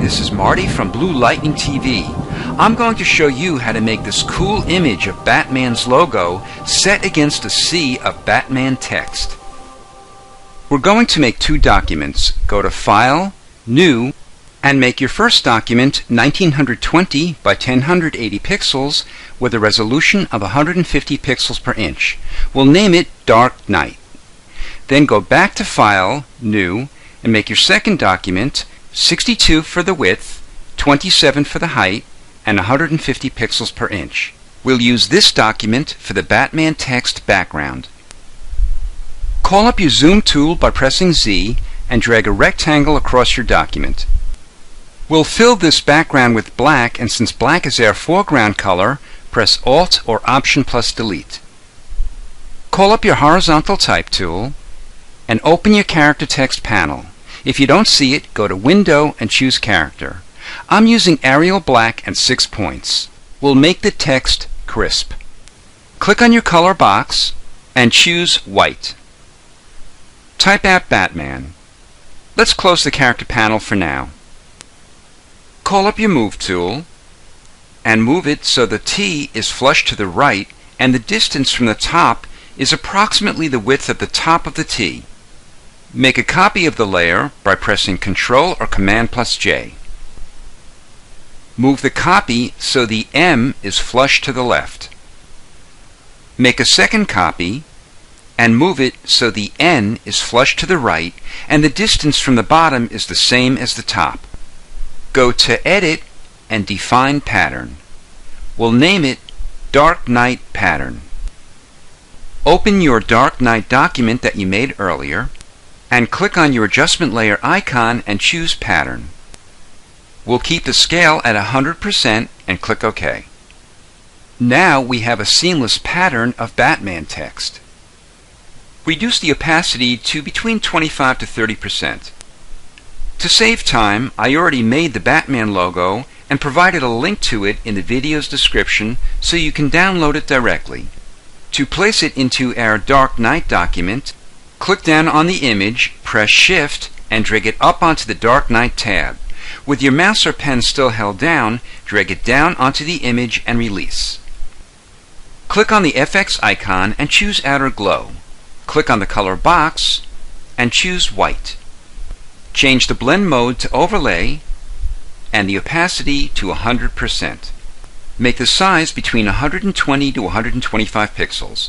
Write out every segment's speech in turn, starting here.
this is Marty from Blue Lightning TV. I'm going to show you how to make this cool image of Batman's logo set against a sea of Batman text. We're going to make two documents. Go to File, New, and make your first document 1920 by 1080 pixels with a resolution of 150 pixels per inch. We'll name it Dark Knight. Then go back to File, New, and make your second document 62 for the width, 27 for the height, and 150 pixels per inch. We'll use this document for the Batman text background. Call up your Zoom tool by pressing Z and drag a rectangle across your document. We'll fill this background with black, and since black is our foreground color, press Alt or Option plus Delete. Call up your horizontal type tool and open your character text panel. If you don't see it, go to Window and choose Character. I'm using Arial Black and 6 points. We'll make the text crisp. Click on your color box and choose White. Type out Batman. Let's close the character panel for now. Call up your Move tool and move it so the T is flush to the right and the distance from the top is approximately the width of the top of the T. Make a copy of the layer by pressing Ctrl or Command plus J. Move the copy so the M is flush to the left. Make a second copy and move it so the N is flush to the right and the distance from the bottom is the same as the top. Go to Edit and Define Pattern. We'll name it Dark Knight Pattern. Open your Dark Knight document that you made earlier and click on your adjustment layer icon and choose Pattern. We'll keep the scale at 100% and click OK. Now we have a seamless pattern of Batman text. Reduce the opacity to between 25 to 30%. To save time, I already made the Batman logo and provided a link to it in the video's description so you can download it directly. To place it into our Dark Knight document, click down on the image, press Shift, and drag it up onto the Dark Knight tab. With your mouse or pen still held down, drag it down onto the image and release. Click on the FX icon and choose Outer Glow. Click on the color box and choose White. Change the blend mode to Overlay and the opacity to 100%. Make the size between 120 to 125 pixels.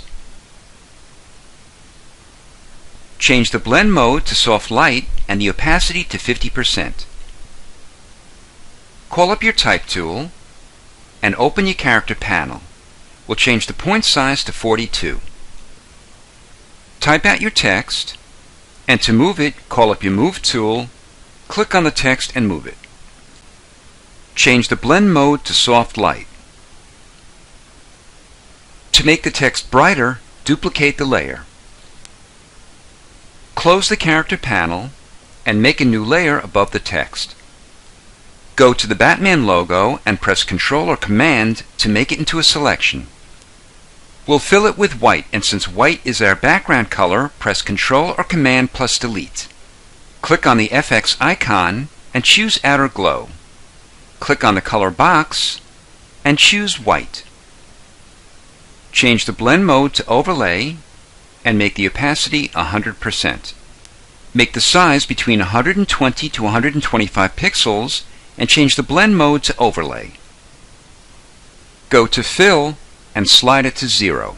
Change the blend mode to Soft Light and the opacity to 50%. Call up your Type tool and open your character panel. We'll change the point size to 42. Type out your text, and to move it, call up your Move tool, click on the text and move it. Change the blend mode to Soft Light. To make the text brighter, duplicate the layer. Close the character panel and make a new layer above the text. Go to the Batman logo and press Ctrl or Command to make it into a selection. We'll fill it with white, and since white is our background color, press Ctrl or Command plus Delete. Click on the FX icon and choose Outer Glow. Click on the color box and choose White. Change the blend mode to Overlay and make the opacity 100%. Make the size between 120 to 125 pixels and change the blend mode to Overlay. Go to Fill and slide it to 0.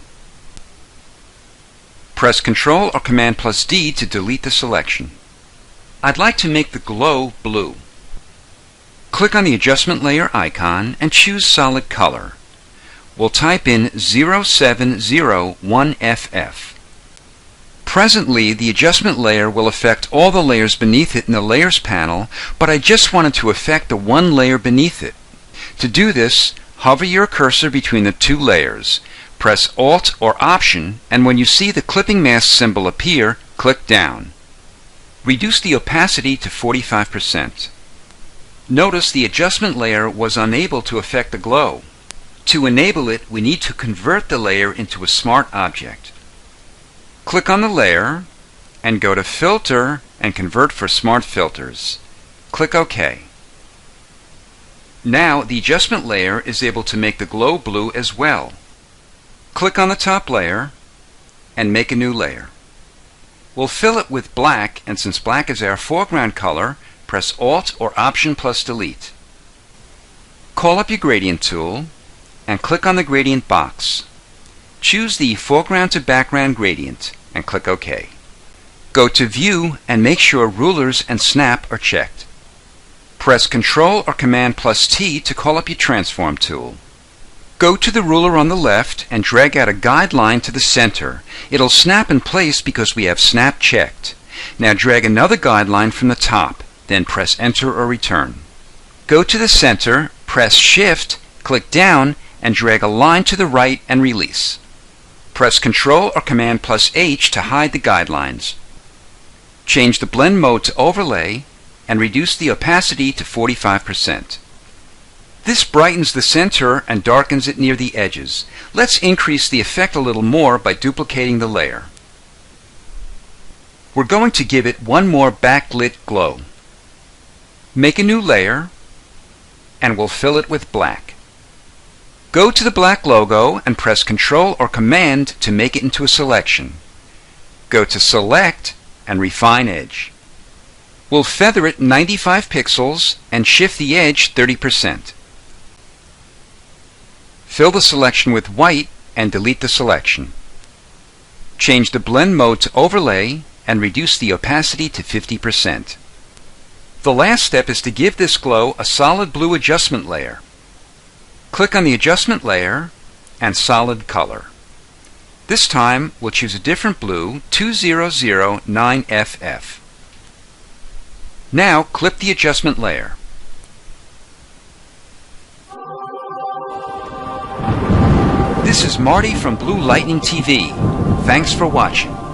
Press Ctrl or Command plus D to delete the selection. I'd like to make the glow blue. Click on the adjustment layer icon and choose Solid Color. We'll type in 0701FF. Presently, the adjustment layer will affect all the layers beneath it in the Layers panel, but I just wanted to affect the one layer beneath it. To do this, hover your cursor between the two layers. Press Alt or Option, and when you see the clipping mask symbol appear, click down. Reduce the opacity to 45%. Notice the adjustment layer was unable to affect the glow. To enable it, we need to convert the layer into a smart object. Click on the layer and go to Filter and Convert for Smart Filters. Click OK. Now the adjustment layer is able to make the glow blue as well. Click on the top layer and make a new layer. We'll fill it with black, and since black is our foreground color, press Alt or Option plus Delete. Call up your gradient tool and click on the gradient box. Choose the foreground to background gradient and click OK. Go to View and make sure Rulers and Snap are checked. Press Ctrl or Command plus T to call up your transform tool. Go to the ruler on the left and drag out a guideline to the center. It'll snap in place because we have Snap checked. Now drag another guideline from the top, then press Enter or Return. Go to the center, press Shift, click down, and drag a line to the right and release. Press Ctrl or Command plus H to hide the guidelines. Change the blend mode to overlay and reduce the opacity to 45%. This brightens the center and darkens it near the edges. Let's increase the effect a little more by duplicating the layer. We're going to give it one more backlit glow. Make a new layer and we'll fill it with black. Go to the black logo and press Ctrl or Command to make it into a selection. Go to Select and Refine Edge. We'll feather it 95 pixels and shift the edge 30%. Fill the selection with white and delete the selection. Change the blend mode to overlay and reduce the opacity to 50%. The last step is to give this glow a solid blue adjustment layer. Click on the adjustment layer and solid color. This time we'll choose a different blue, 2009FF. Now clip the adjustment layer. This is Marty from Blue Lightning TV. Thanks for watching.